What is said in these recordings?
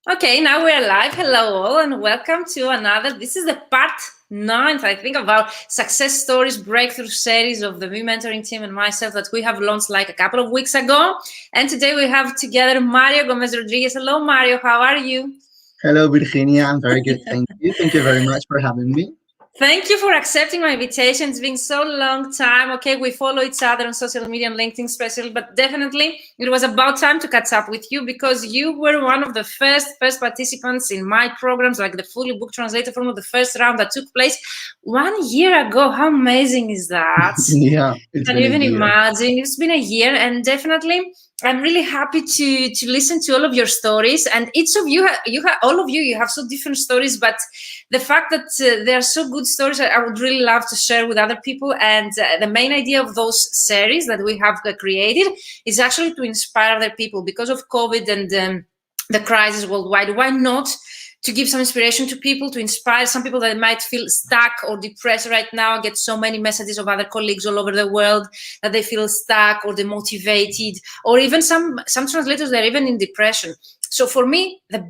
Okay, now we're live. Hello all and welcome to another. This is the part 9, I think, of our success stories breakthrough series of the Me Mentoring team and myself that we have launched like a couple of weeks ago. And today we have together Mario Gómez Rodríguez. Hello Mario, how are you? Hello, Virginia. I'm very good. Thank you. Thank you very much for having me. Thank you for accepting my invitation. It's been so long time. Okay, we follow each other on social media and LinkedIn especially, but definitely it was about time to catch up with you because you were one of the first participants in my programs, like the fully booked translator from the first round that took place 1 year ago. How amazing is that? Yeah, it's Can been you a even year. imagine? It's been a year, and definitely, I'm really happy to listen to all of your stories. And each of you, all of you, you have so different stories. But the fact that they are so good stories, I would really love to share with other people. And the main idea of those series that we have created is actually to inspire other people because of COVID and the crisis worldwide. Why not? To give some inspiration to people, to inspire some people that might feel stuck or depressed right now. I get so many messages of other colleagues all over the world that they feel stuck or demotivated, or even some translators, they're even in depression. So for me, the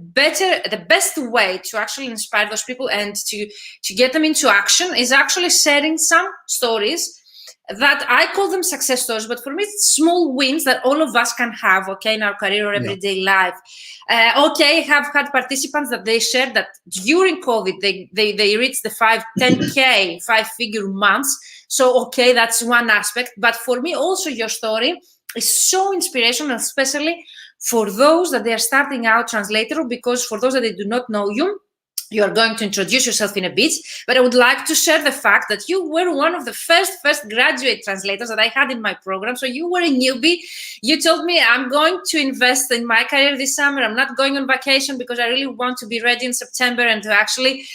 best way to actually inspire those people and to get them into action is actually sharing some stories that I call them success stories, but for me, it's small wins that all of us can have, okay, in our career or Yeah. everyday life. Okay, have had participants that they shared that during COVID, they reached the 10K, 5-figure months. So, okay, that's one aspect. But for me, also, your story is so inspirational, especially for those that they are starting out translator, because for those that they do not know you are going to introduce yourself in a bit, but I would like to share the fact that you were one of the first graduate translators that I had in my program. So you were a newbie. You told me, I'm going to invest in my career this summer. I'm not going on vacation because I really want to be ready in September and to actually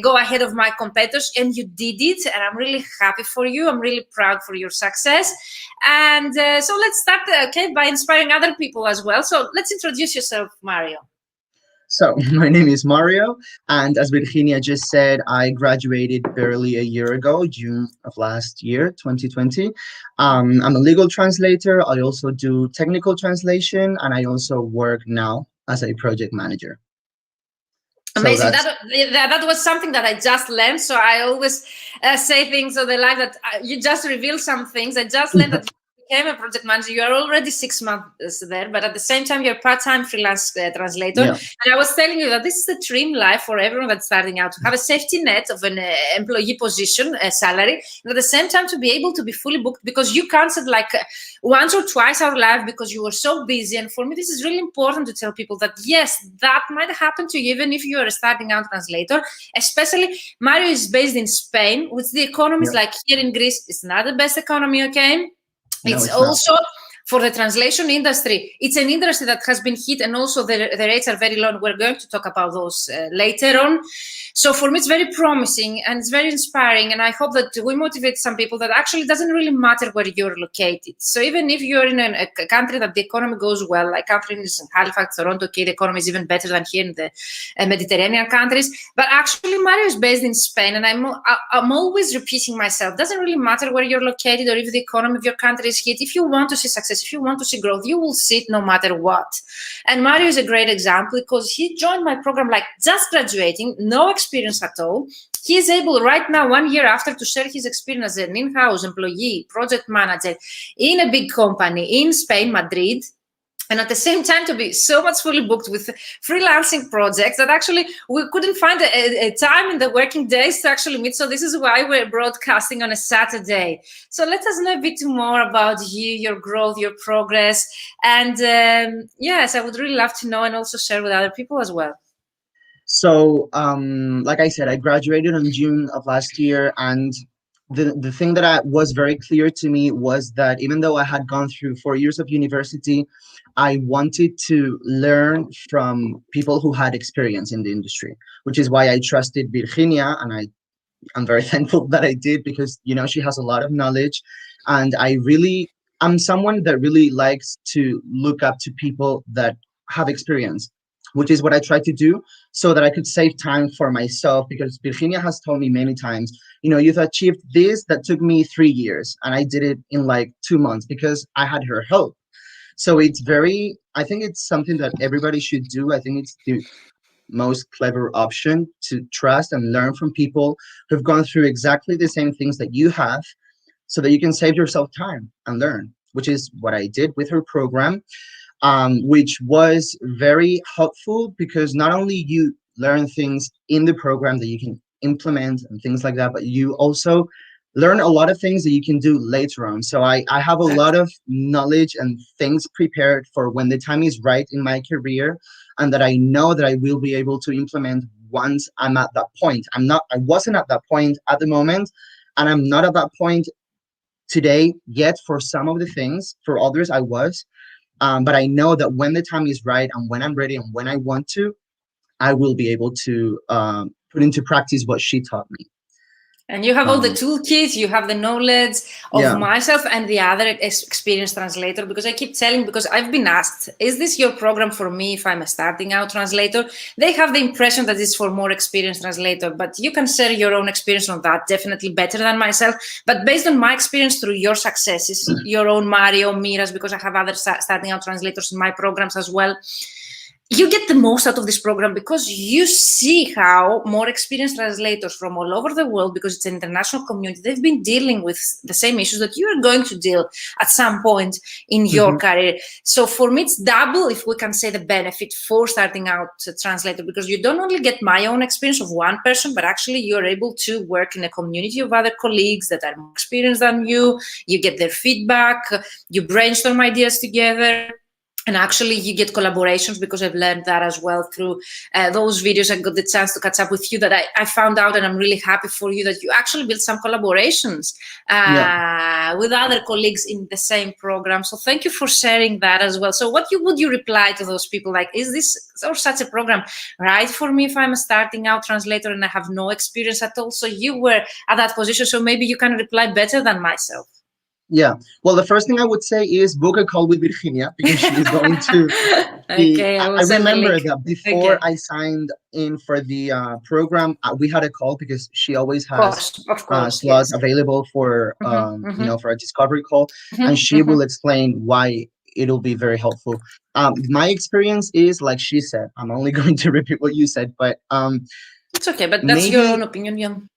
go ahead of my competitors. And you did it. And I'm really happy for you. I'm really proud for your success. And so let's start, by inspiring other people as well. So let's introduce yourself, Mario. So, my name is Mario, and as Virginia just said, I graduated barely a year ago, June of last year, 2020. I'm a legal translator. I also do technical translation, and I also work now as a project manager. So Amazing. that's That was something that I just learned. So I always say things of the life that you just reveal some things. I just learned that you became a project manager. You are already 6 months there, but at the same time, you're a part-time freelance translator. yeah. And I was telling you that this is the dream life for everyone that's starting out, to have a safety net of an employee position, a salary, and at the same time to be able to be fully booked because you canceled like once or twice our life because you were so busy. And for me, this is really important to tell people that yes, that might happen to you even if you are a starting out translator. Especially Mario is based in Spain, which the economy is Yeah. like here in Greece. It's not the best economy, okay? No, It's it's not. also for the translation industry. It's an industry that has been hit, and also the rates are very low. We're going to talk about those later on. So for me, it's very promising and it's very inspiring. And I hope that we motivate some people that actually doesn't really matter where you're located. So even if you're in a country that the economy goes well, like countries in Halifax, Toronto, okay, the economy is even better than here in the Mediterranean countries. But actually, Mario is based in Spain, and I'm always repeating myself. Doesn't really matter where you're located or if the economy of your country is hit. If you want to see success, if you want to see growth, you will see it no matter what. And Mario is a great example because he joined my program like just graduating, no experience at all. He is able right now, 1 year after, to share his experience as an in-house employee, project manager in a big company in Spain, Madrid, and at the same time to be so much fully booked with freelancing projects that actually we couldn't find a time in the working days to actually meet. So this is why we're broadcasting on a Saturday. So let us know a bit more about you, your growth, your progress. And yes, I would really love to know and also share with other people as well. So, like I said, I graduated in June of last year, and the thing that was very clear to me was that even though I had gone through 4 years of university, I wanted to learn from people who had experience in the industry, which is why I trusted Virginia, and I'm very thankful that I did because she has a lot of knowledge, and I'm someone that really likes to look up to people that have experience, which is what I try to do so that I could save time for myself. Because Virginia has told me many times, you've achieved this that took me 3 years, and I did it in like 2 months because I had her help. So I think it's something that everybody should do. I think it's the most clever option to trust and learn from people who've gone through exactly the same things that you have, so that you can save yourself time and learn, which is what I did with her program, which was very helpful because not only you learn things in the program that you can implement and things like that, but you also learn a lot of things that you can do later on. So I have a lot of knowledge and things prepared for when the time is right in my career, and that I know that I will be able to implement once I'm at that point. I wasn't at that point at the moment, and I'm not at that point today yet for some of the things. For others, I was. But I know that when the time is right and when I'm ready and when I want to, I will be able to put into practice what she taught me. And you have all the toolkits, you have the knowledge of myself and the other experienced translator, because I keep telling, because I've been asked, is this your program for me if I'm a starting out translator? They have the impression that it's for more experienced translator, but you can share your own experience on that, definitely better than myself. But based on my experience through your successes, your own Mario, Mira's, because I have other starting out translators in my programs as well, you get the most out of this program because you see how more experienced translators from all over the world, because it's an international community, they've been dealing with the same issues that you are going to deal at some point in your career. So for me, it's double, if we can say, the benefit for starting out a translator, because you don't only get my own experience of one person, but actually you're able to work in a community of other colleagues that are more experienced than you. You get their feedback, you brainstorm ideas together. And actually, you get collaborations, because I've learned that as well through those videos. I got the chance to catch up with you, that I found out, and I'm really happy for you that you actually built some collaborations with other colleagues in the same program. So thank you for sharing that as well. So what would you reply to those people? Like, is this or such a program right for me if I'm a starting out translator and I have no experience at all? So you were at that position, so maybe you can reply better than myself. Yeah. Well, the first thing I would say is book a call with Virginia, because she is going to be, I remember that before I signed in for the program, we had a call, because she always has of course, slots available for, you know, for a discovery call, and she will explain why it'll be very helpful. My experience is, like she said, I'm only going to repeat what you said, but it's okay, but that's your own opinion.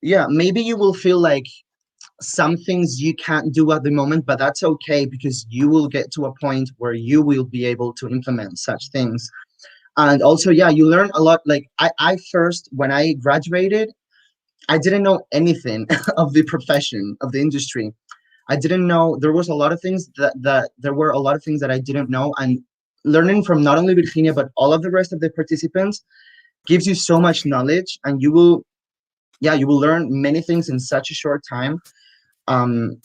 Yeah, maybe you will feel like some things you can't do at the moment, but that's okay, because you will get to a point where you will be able to implement such things. And also, yeah, you learn a lot. Like I first, when I graduated, I didn't know anything of the profession, of the industry. I didn't know, there was a lot of things there were a lot of things that I didn't know. And learning from not only Virginia, but all of the rest of the participants gives you so much knowledge, and you will learn many things in such a short time.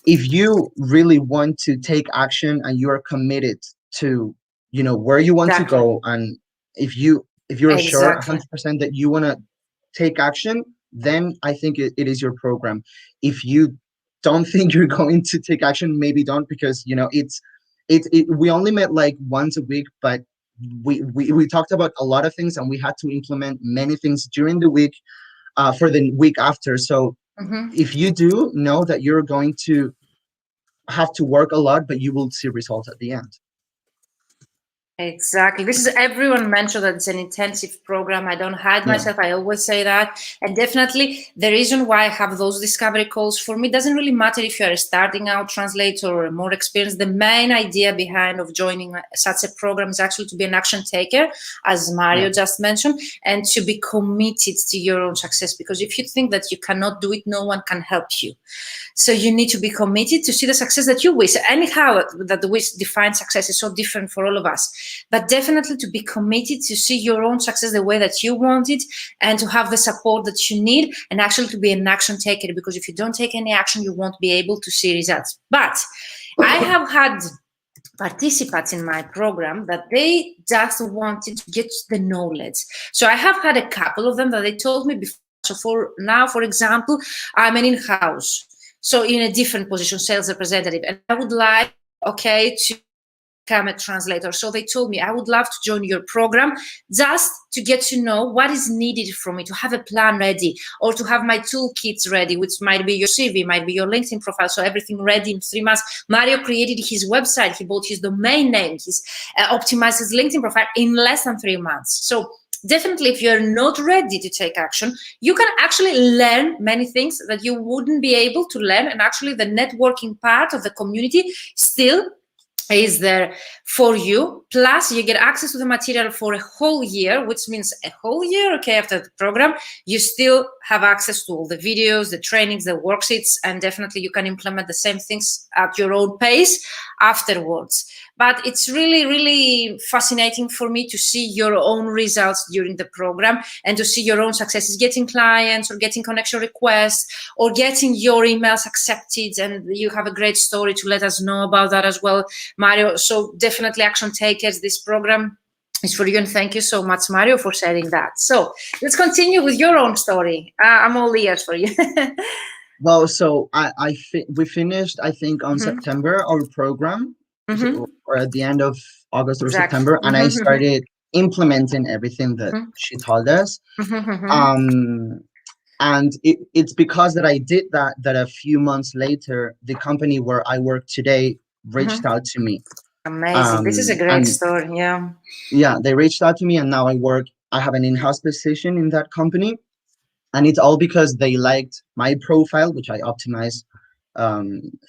If you really want to take action and you are committed to, you know, where you want to go, and if you're sure 100% that you want to take action, then I think it is your program. If you don't think you're going to take action, maybe don't, because, you know, we only met like once a week, but we talked about a lot of things, and we had to implement many things during the week for the week after. So if you do know that you're going to have to work a lot, but you will see results at the end. Exactly. This is, everyone mentioned that it's an intensive program. I don't hide myself. I always say that. And definitely the reason why I have those discovery calls, for me, doesn't really matter if you're a starting out translator or a more experienced. The main idea behind of joining such a program is actually to be an action taker, as Mario just mentioned, and to be committed to your own success. Because if you think that you cannot do it, no one can help you. So you need to be committed to see the success that you wish. Anyhow, that the wish defines success is so different for all of us. But definitely to be committed to see your own success the way that you want it, and to have the support that you need, and actually to be an action taker, because if you don't take any action, you won't be able to see results. But I have had participants in my program that they just wanted to get the knowledge. So I have had a couple of them that they told me before. So for example, I'm an in-house, so in a different position, sales representative, and I would like, to become a translator. So they told me, I would love to join your program just to get to know what is needed from me, to have a plan ready, or to have my toolkits ready, which might be your CV, might be your LinkedIn profile. So everything ready in 3 months. Mario created his website. He bought his domain name. He's optimized his LinkedIn profile in less than 3 months. So definitely, if you're not ready to take action, you can actually learn many things that you wouldn't be able to learn. And actually, the networking part of the community still is there for you. Plus, you get access to the material for a whole year, which means a whole year, okay, after the program, you still have access to all the videos, the trainings, the worksheets, and definitely you can implement the same things at your own pace afterwards. But it's really, really fascinating for me to see your own results during the program and to see your own successes, getting clients or getting connection requests or getting your emails accepted. And you have a great story to let us know about that as well, Mario. So definitely, action takers, this program is for you. And thank you so much, Mario, for sharing that. So let's continue with your own story. I'm all ears for you. Well, so we finished, I think, on September our program, or at the end of August or September, and I started implementing everything that she told us. And it's because that I did that a few months later, the company where I work today reached out to me. Amazing. This is a great story. Yeah, they reached out to me, and now I have an in-house position in that company. And it's all because they liked my profile, which I optimized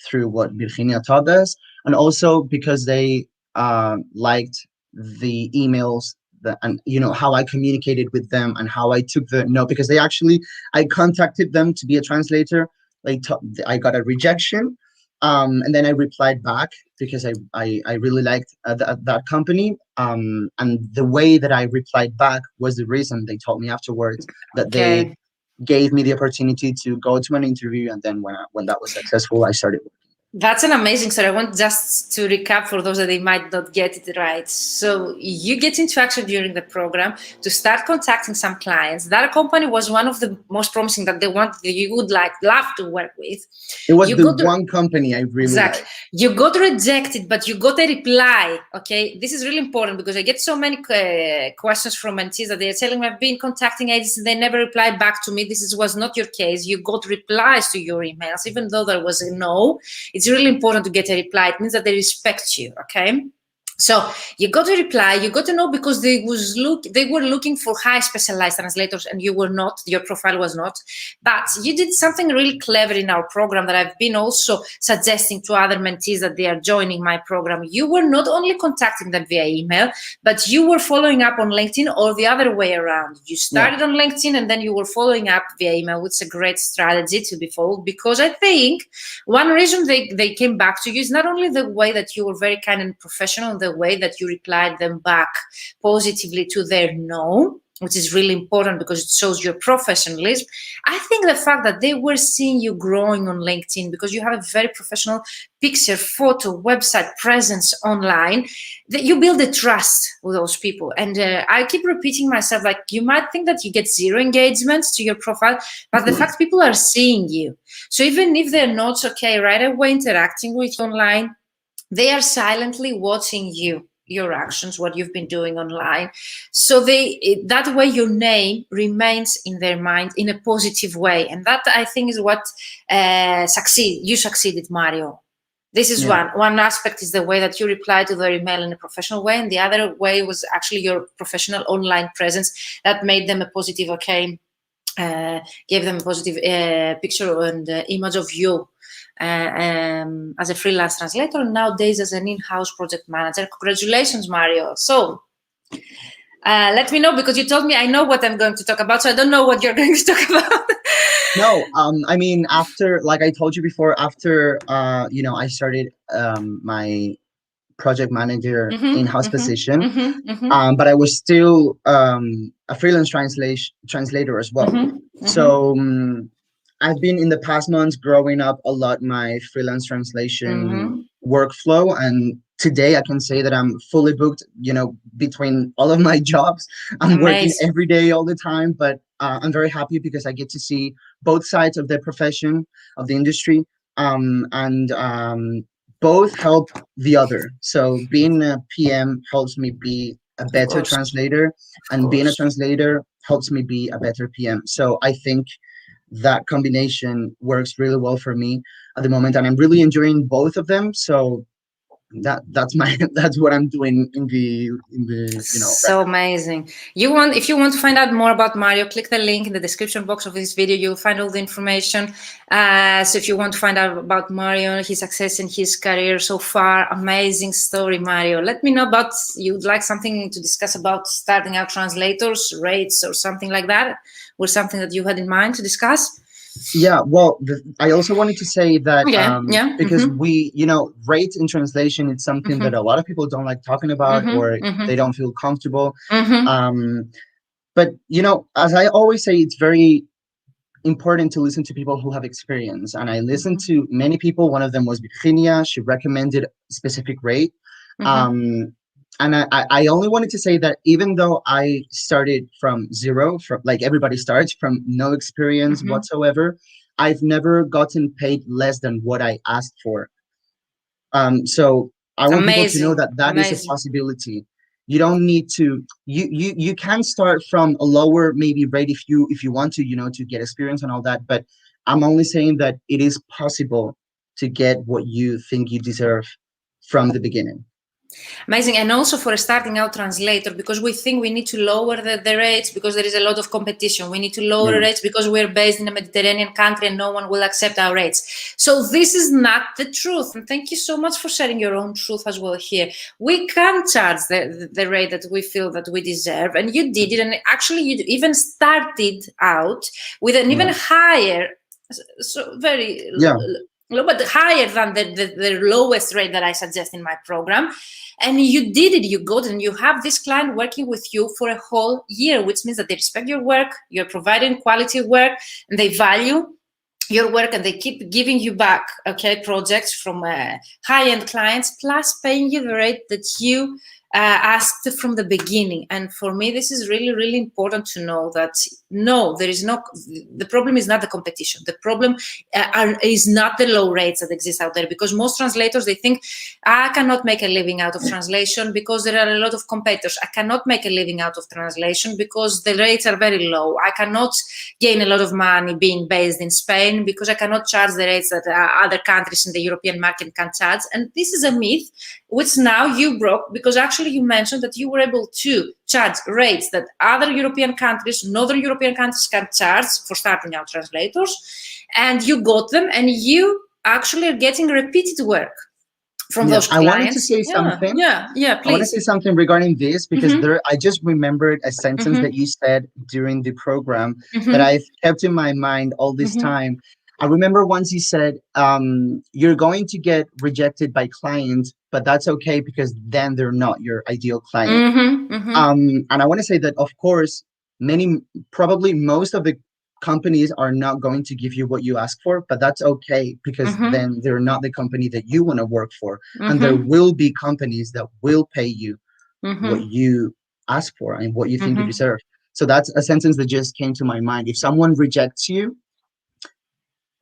through what Virginia taught us, and also because they liked the emails and how I communicated with them and how I took the no, because I contacted them to be a translator. I got a rejection, and then I replied back because I really liked that company. And the way that I replied back was the reason they told me afterwards that they gave me the opportunity to go to an interview, and then when that was successful, I started working. That's an amazing story. I want just to recap for those that they might not get it right. So you get into action during the program to start contacting some clients. That company was one of the most promising that you would love to work with. It was one company I really liked. You got rejected, but you got a reply. Okay, this is really important because I get so many questions from mentees that they're telling me I've been contacting agents and they never replied back to me. This was not your case. You got replies to your emails, even though there was a no. It's really important to get a reply. It means that they respect you, okay? So you got a reply, you got to know because they were looking for high specialized translators and you were not, your profile was not. But you did something really clever in our program that I've been also suggesting to other mentees that they are joining my program. You were not only contacting them via email, but you were following up on LinkedIn or the other way around. You started on LinkedIn and then you were following up via email, which is a great strategy to be followed, because I think one reason they came back to you is not only the way that you were very kind and professional, the way that you replied them back positively to their no, which is really important because it shows your professionalism. I think the fact that they were seeing you growing on LinkedIn because you have a very professional picture, photo, website presence online, that you build a trust with those people. And I keep repeating myself, like, you might think that you get 0 engagements to your profile, but the fact people are seeing you. So even if they're not right away interacting with you online, they are silently watching you, your actions, what you've been doing online. So that way your name remains in their mind in a positive way. And that, I think, is what you succeeded, Mario. This is one aspect is the way that you reply to their email in a professional way. And the other way was actually your professional online presence that made them a positive, gave them a positive picture and image of you. As a freelance translator and nowadays as an in-house project manager. Congratulations, Mario. So let me know, because you told me I know what I'm going to talk about, so I don't know what you're going to talk about. No, I mean, after, like I told you before, after I started my project manager in-house position, but I was still a freelance translator as well. So I've been in the past months growing up a lot my freelance translation workflow, and today I can say that I'm fully booked, between all of my jobs. I'm working every day all the time, but I'm very happy because I get to see both sides of the profession, of the industry, but both help the other. So being a PM helps me be a Of better course, translator, of and being a course. translator helps me be a better PM. So I think that combination works really well for me at the moment, and I'm really enjoying both of them. So that's my that's what I'm doing in the right So amazing. If you want to find out more about Mario, click the link in the description box of this video. You'll find all the information. So if you want to find out about Mario, his success in his career so far, amazing story, Mario. Let me know about you'd like something to discuss about starting out translators, rates, or something like that, or something that you had in mind to discuss. Yeah, well, I also wanted to say that Yeah. because we, rate in translation, it's something that a lot of people don't like talking about, or they don't feel comfortable. But, as I always say, it's very important to listen to people who have experience. And I listened to many people. One of them was Virginia. She recommended a specific rate. And I only wanted to say that even though I started from zero, from like everybody starts from no experience whatsoever, I've never gotten paid less than what I asked for. So I want people to know that that is a possibility. You don't need to. You can start from a lower maybe rate if you want to, to get experience and all that. But I'm only saying that it is possible to get what you think you deserve from the beginning. Amazing. And also for a starting out translator, because we think we need to lower the rates because there is a lot of competition. We need to lower rates because we're based in a Mediterranean country and no one will accept our rates. So this is not the truth. And thank you so much for sharing your own truth as well here. We can charge the rate that we feel that we deserve. And you did it. And actually you even started out with an even higher, so very but higher than the lowest rate that I suggest in my program. And you did it, you got it, and you have this client working with you for a whole year, which means that they respect your work, you're providing quality work, and they value your work, and they keep giving you back, projects from high-end clients, plus paying you the rate that you asked from the beginning. And for me, this is really, really important to know that no, the problem is not the competition. The problem is not the low rates that exist out there, because most translators, they think, I cannot make a living out of translation because there are a lot of competitors. I cannot make a living out of translation because the rates are very low. I cannot gain a lot of money being based in Spain because I cannot charge the rates that other countries in the European market can charge. And this is a myth which now you broke, because actually you mentioned that you were able to charge rates that other European countries, northern European countries can charge for starting out translators, and you got them, and you actually are getting repeated work from those clients. I wanted to say something. Yeah, please. I want to say something regarding this, because I just remembered a sentence that you said during the program that I've kept in my mind all this time. I remember once you said, you're going to get rejected by clients, but that's okay because then they're not your ideal client. And I want to say that, of course, probably most of the companies are not going to give you what you ask for, but that's okay because then they're not the company that you want to work for. And there will be companies that will pay you what you ask for and what you think you deserve. So that's a sentence that just came to my mind. If someone rejects you,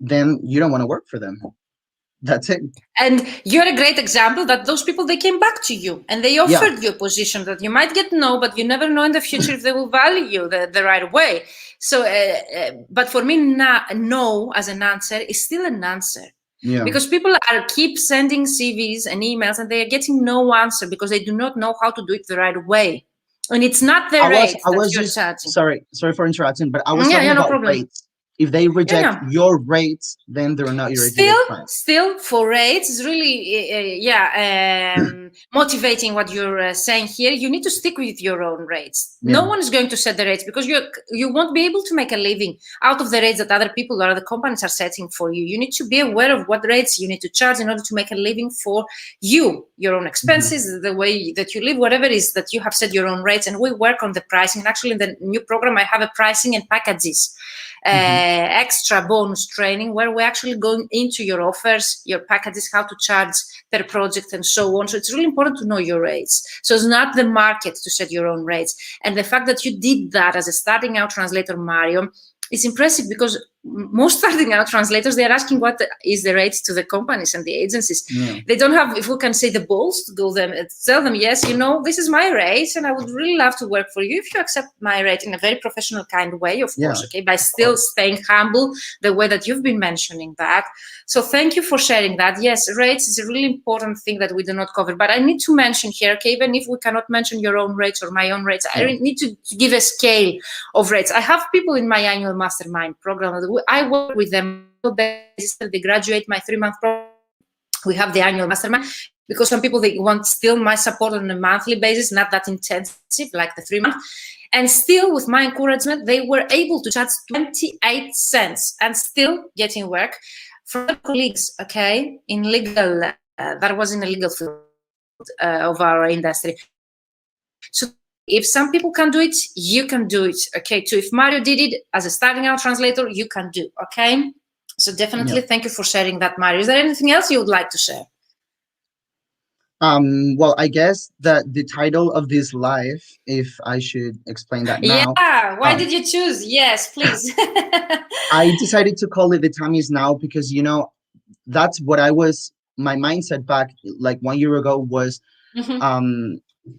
then you don't want to work for them. That's it. And you're a great example that those people, they came back to you and they offered you a position that you might get no, but you never know in the future if they will value you the right way. So, but for me, no as an answer is still an answer. Because people keep sending CVs and emails and they are getting no answer because they do not know how to do it the right way. And it's not the rate that you're charging. Sorry for interrupting, but I was talking about rates. If they reject your rates, then they're not your ideal client. Still, for rates, it's really, motivating what you're saying here. You need to stick with your own rates. No one is going to set the rates because you won't be able to make a living out of the rates that other people or other companies are setting for you. You need to be aware of what rates you need to charge in order to make a living for you, your own expenses, the way that you live, whatever it is that you have set your own rates. And we work on the pricing. And actually, in the new program, I have a pricing and packages. Extra bonus training where we're actually going into your offers, your packages, how to charge per project and so on. So it's really important to know your rates. So it's not the market to set your own rates. And the fact that you did that as a starting out translator, Mario, is impressive because most starting out translators, they're asking what is the rate to the companies and the agencies. Yeah. They don't have, if we can say, the balls to do them, tell them, yes, this is my rate, and I would really love to work for you if you accept my rate in a very professional kind of way, of course, okay, by still staying humble the way that you've been mentioning that. So thank you for sharing that. Yes, rates is a really important thing that we do not cover, but I need to mention here, okay, even if we cannot mention your own rates or my own rates, I need to give a scale of rates. I have people in my annual mastermind program that I work with them. They graduate my 3-month program. We have the annual mastermind because some people, they want still my support on a monthly basis, not that intensive like the 3 months. And still, with my encouragement, they were able to charge 28 cents and still getting work from their colleagues, okay, in legal, that was in the legal field of our industry. So if some people can do it, you can do it, okay, too. If Mario did it as a starting out translator, you can do, okay? So definitely thank you for sharing that, Mario. Is there anything else you would like to share? Well, I guess that the title of this live, if I should explain that now. Yeah, why did you choose? Yes, please. I decided to call it The Time Is Now because, that's what my mindset back like 1 year ago was,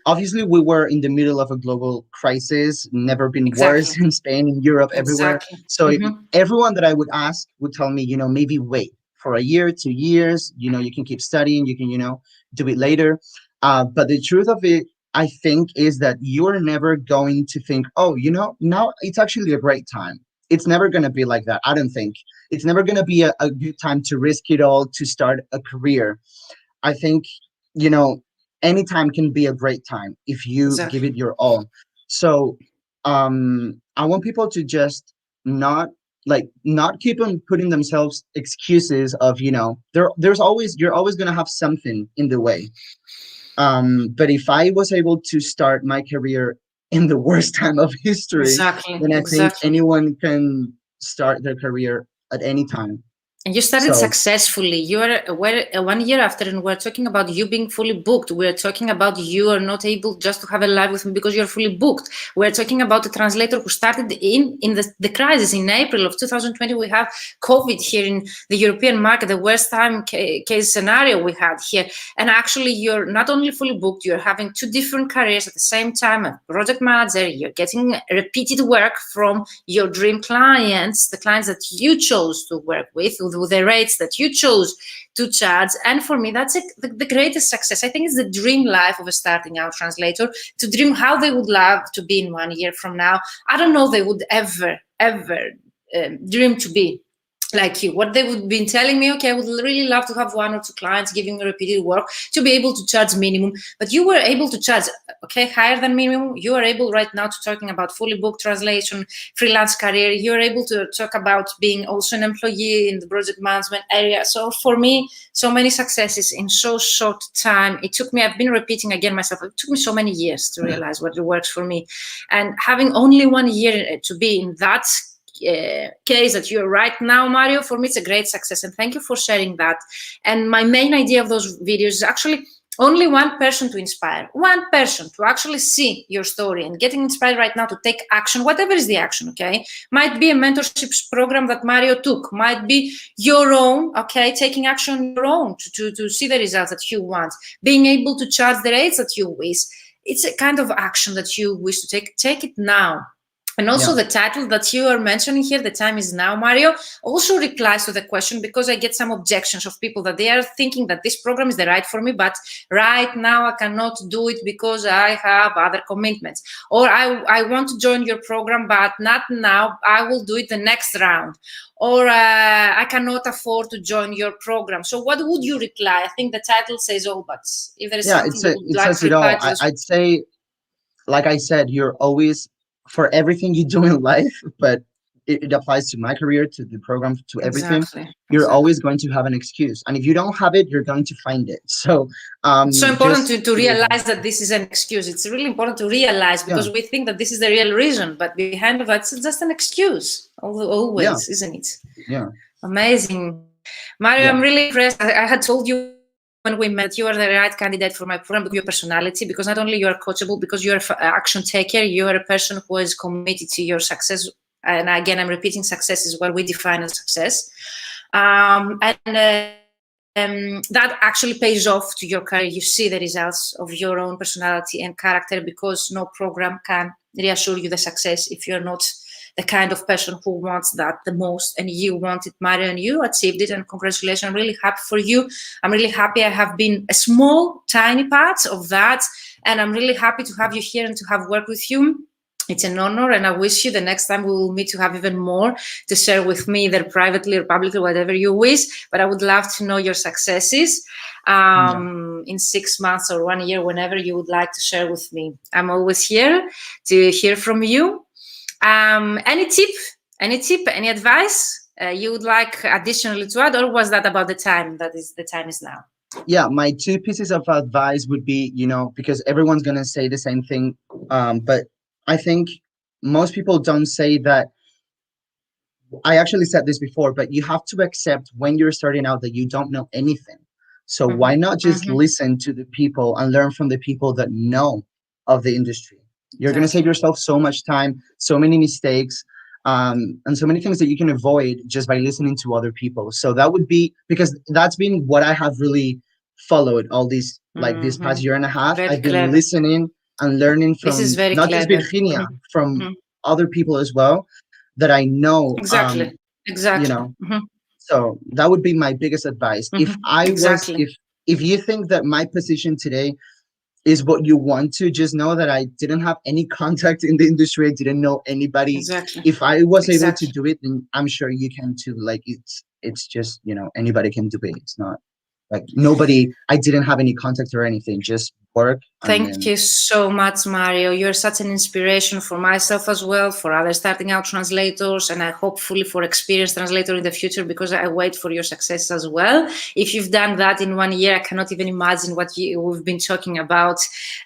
obviously we were in the middle of a global crisis, never been worse in Spain, in Europe, everywhere. So everyone that I would ask would tell me, maybe wait for a year, 2 years, you can keep studying, you can, do it later. But the truth of it, I think, is that you're never going to think, oh, now it's actually a great time. It's never going to be like that. I don't think it's never going to be a good time to risk it all to start a career. I think, any time can be a great time if you give it your all. So I want people to just not keep on putting themselves excuses of, you're always going to have something in the way. But if I was able to start my career in the worst time of history, then I think anyone can start their career at any time. And you started successfully. You are 1 year after, and we're talking about you being fully booked. We're talking about you are not able just to have a live with me because you're fully booked. We're talking about a translator who started in the crisis in April of 2020. We have COVID here in the European market, the worst time case scenario we had here. And actually, you're not only fully booked, you're having 2 different careers at the same time. A project manager, you're getting repeated work from your dream clients, the clients that you chose to work with the rates that you chose to charge. And for me, that's the greatest success. I think it's the dream life of a starting out translator, to dream how they would love to be in 1 year from now. I don't know they would ever dream to be like you. What they would be telling me, okay, I would really love to have 1 or 2 clients giving me repeated work to be able to charge minimum. But you were able to charge, okay, higher than minimum. You are able right now to talking about fully booked translation, freelance career. You're able to talk about being also an employee in the project management area. So for me, so many successes in so short time. It took me, I've been repeating again myself, it took me so many years to realize what works for me. And having only 1 year to be in that case that you're right now, Mario, for me it's a great success, and thank you for sharing that. And my main idea of those videos is actually only one person to inspire, one person to actually see your story and getting inspired right now to take action, whatever is the action, okay? Might be a mentorship program that Mario took, might be your own, okay, taking action on your own to see the results that you want, being able to charge the rates that you wish. It's a kind of action that you wish to take it now. And also the title that you are mentioning here, The Time Is Now, Mario, also replies to the question, because I get some objections of people that they are thinking that this program is the right for me, but right now I cannot do it because I have other commitments. Or I want to join your program, but not now, I will do it the next round. Or I cannot afford to join your program. So what would you reply? I think the title says all, but if there is something you would like to reply to this. I'd say, like I said, you're always, for everything you do in life, but it applies to my career, to the program, to everything. You're always going to have an excuse, and if you don't have it, you're going to find it. So it's so important to realize that this is an excuse. It's really important to realize, because we think that this is the real reason, but behind of that, it's just an excuse. Always, isn't it? Yeah. Amazing, Mario. I'm really impressed. I had told you when we met, you are the right candidate for my program because of your personality, because not only you are coachable, because you are an action taker, you are a person who is committed to your success And again, I'm repeating success is what we define as success. That actually pays off to your career. You see the results of your own personality and character, because no program can reassure you the success if you're not the kind of person who wants that the most, and you want it, Mario, and you achieved it, and congratulations. I'm really happy for you. I'm really happy I have been a small, tiny part of that, and I'm really happy to have you here and to have worked with you. It's an honor, and I wish you the next time we will meet to have even more to share with me, either privately or publicly, whatever you wish. But I would love to know your successes in 6 months or 1 year, whenever you would like to share with me. I'm always here to hear from you. Any tip, any advice you would like additionally to add, or was that about the time? The time is now. Yeah, my 2 pieces of advice would be, because everyone's going to say the same thing, but I think most people don't say that. I actually said this before, but you have to accept when you're starting out that you don't know anything. So why not just listen to the people and learn from the people that know of the industry? You're going to save yourself so much time, so many mistakes, and so many things that you can avoid just by listening to other people. So that would be, because that's been what I have really followed all these, like this past year and a half. I've been listening and learning from not just Virginia, from other people as well that I know. Exactly. So that would be my biggest advice. If you think that my position today is what you want to, just know that I didn't have any contact in the industry. I didn't know anybody. If I was able to do it, then I'm sure you can too. Like it's just, anybody can do it. It's not like I didn't have any contact or anything, just work. Thank you so much, Mario. You're such an inspiration for myself as well, for other starting out translators, and I hopefully for experienced translator in the future, because I wait for your success as well. If you've done that in 1 year, I cannot even imagine what we've been talking about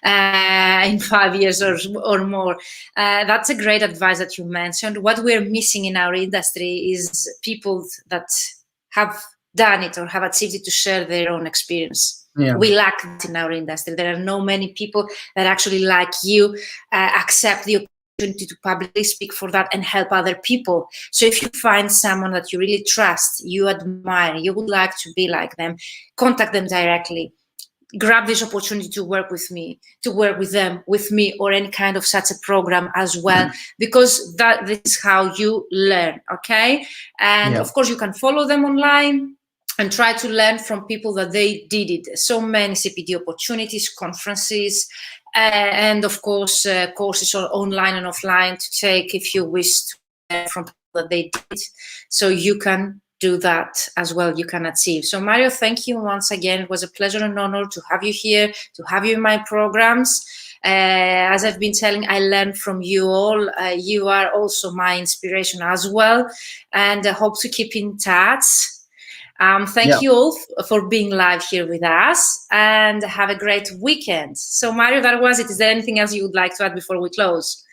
in 5 years or more. That's a great advice that you mentioned. What we're missing in our industry is people that have done it or have achieved it to share their own experience. We lack it in our industry. There are no many people that actually, like you, accept the opportunity to publicly speak for that and help other people. So if you find someone that you really trust, you admire, you would like to be like them, contact them directly. Grab this opportunity to work with me, to work with them, with me, or any kind of such a program as well, because this is how you learn, okay? And of course, you can follow them online and try to learn from people that they did it. So many CPD opportunities, conferences, and of course, courses are online and offline to take if you wish to learn from people that they did. So you can do that as well, you can achieve. So Mario, thank you once again. It was a pleasure and honor to have you here, to have you in my programs. As I've been telling, I learned from you all. You are also my inspiration as well, and I hope to keep in touch. Thank you all for being live here with us, and have a great weekend. So Mario, that was it. Is there anything else you would like to add before we close?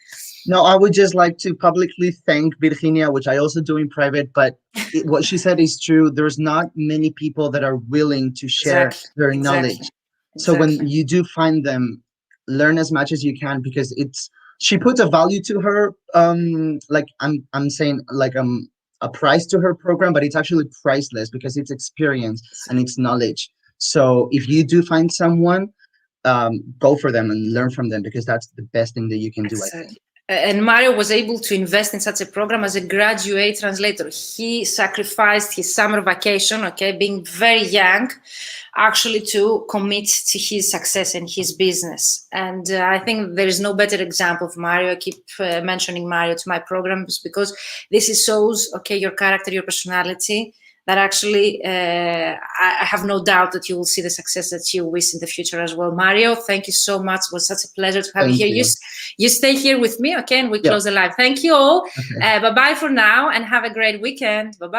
No, I would just like to publicly thank Virginia, which I also do in private, but what she said is true. There's not many people that are willing to share their knowledge. So when you do find them, learn as much as you can, because she puts a value to her, like I'm saying, like a price to her program, but it's actually priceless because it's experience and it's knowledge. So if you do find someone, go for them and learn from them, because that's the best thing that you can do, I think. And Mario was able to invest in such a program as a graduate translator. He sacrificed his summer vacation, being very young, actually to commit to his success and his business. And I think there is no better example of Mario. I keep mentioning Mario to my programs because this shows, your character, your personality, that actually I have no doubt that you will see the success that you wish in the future as well. Mario, thank you so much. It was such a pleasure to have you here. You stay here with me, and we close the live. Thank you all. Bye-bye for now, and have a great weekend. Bye-bye.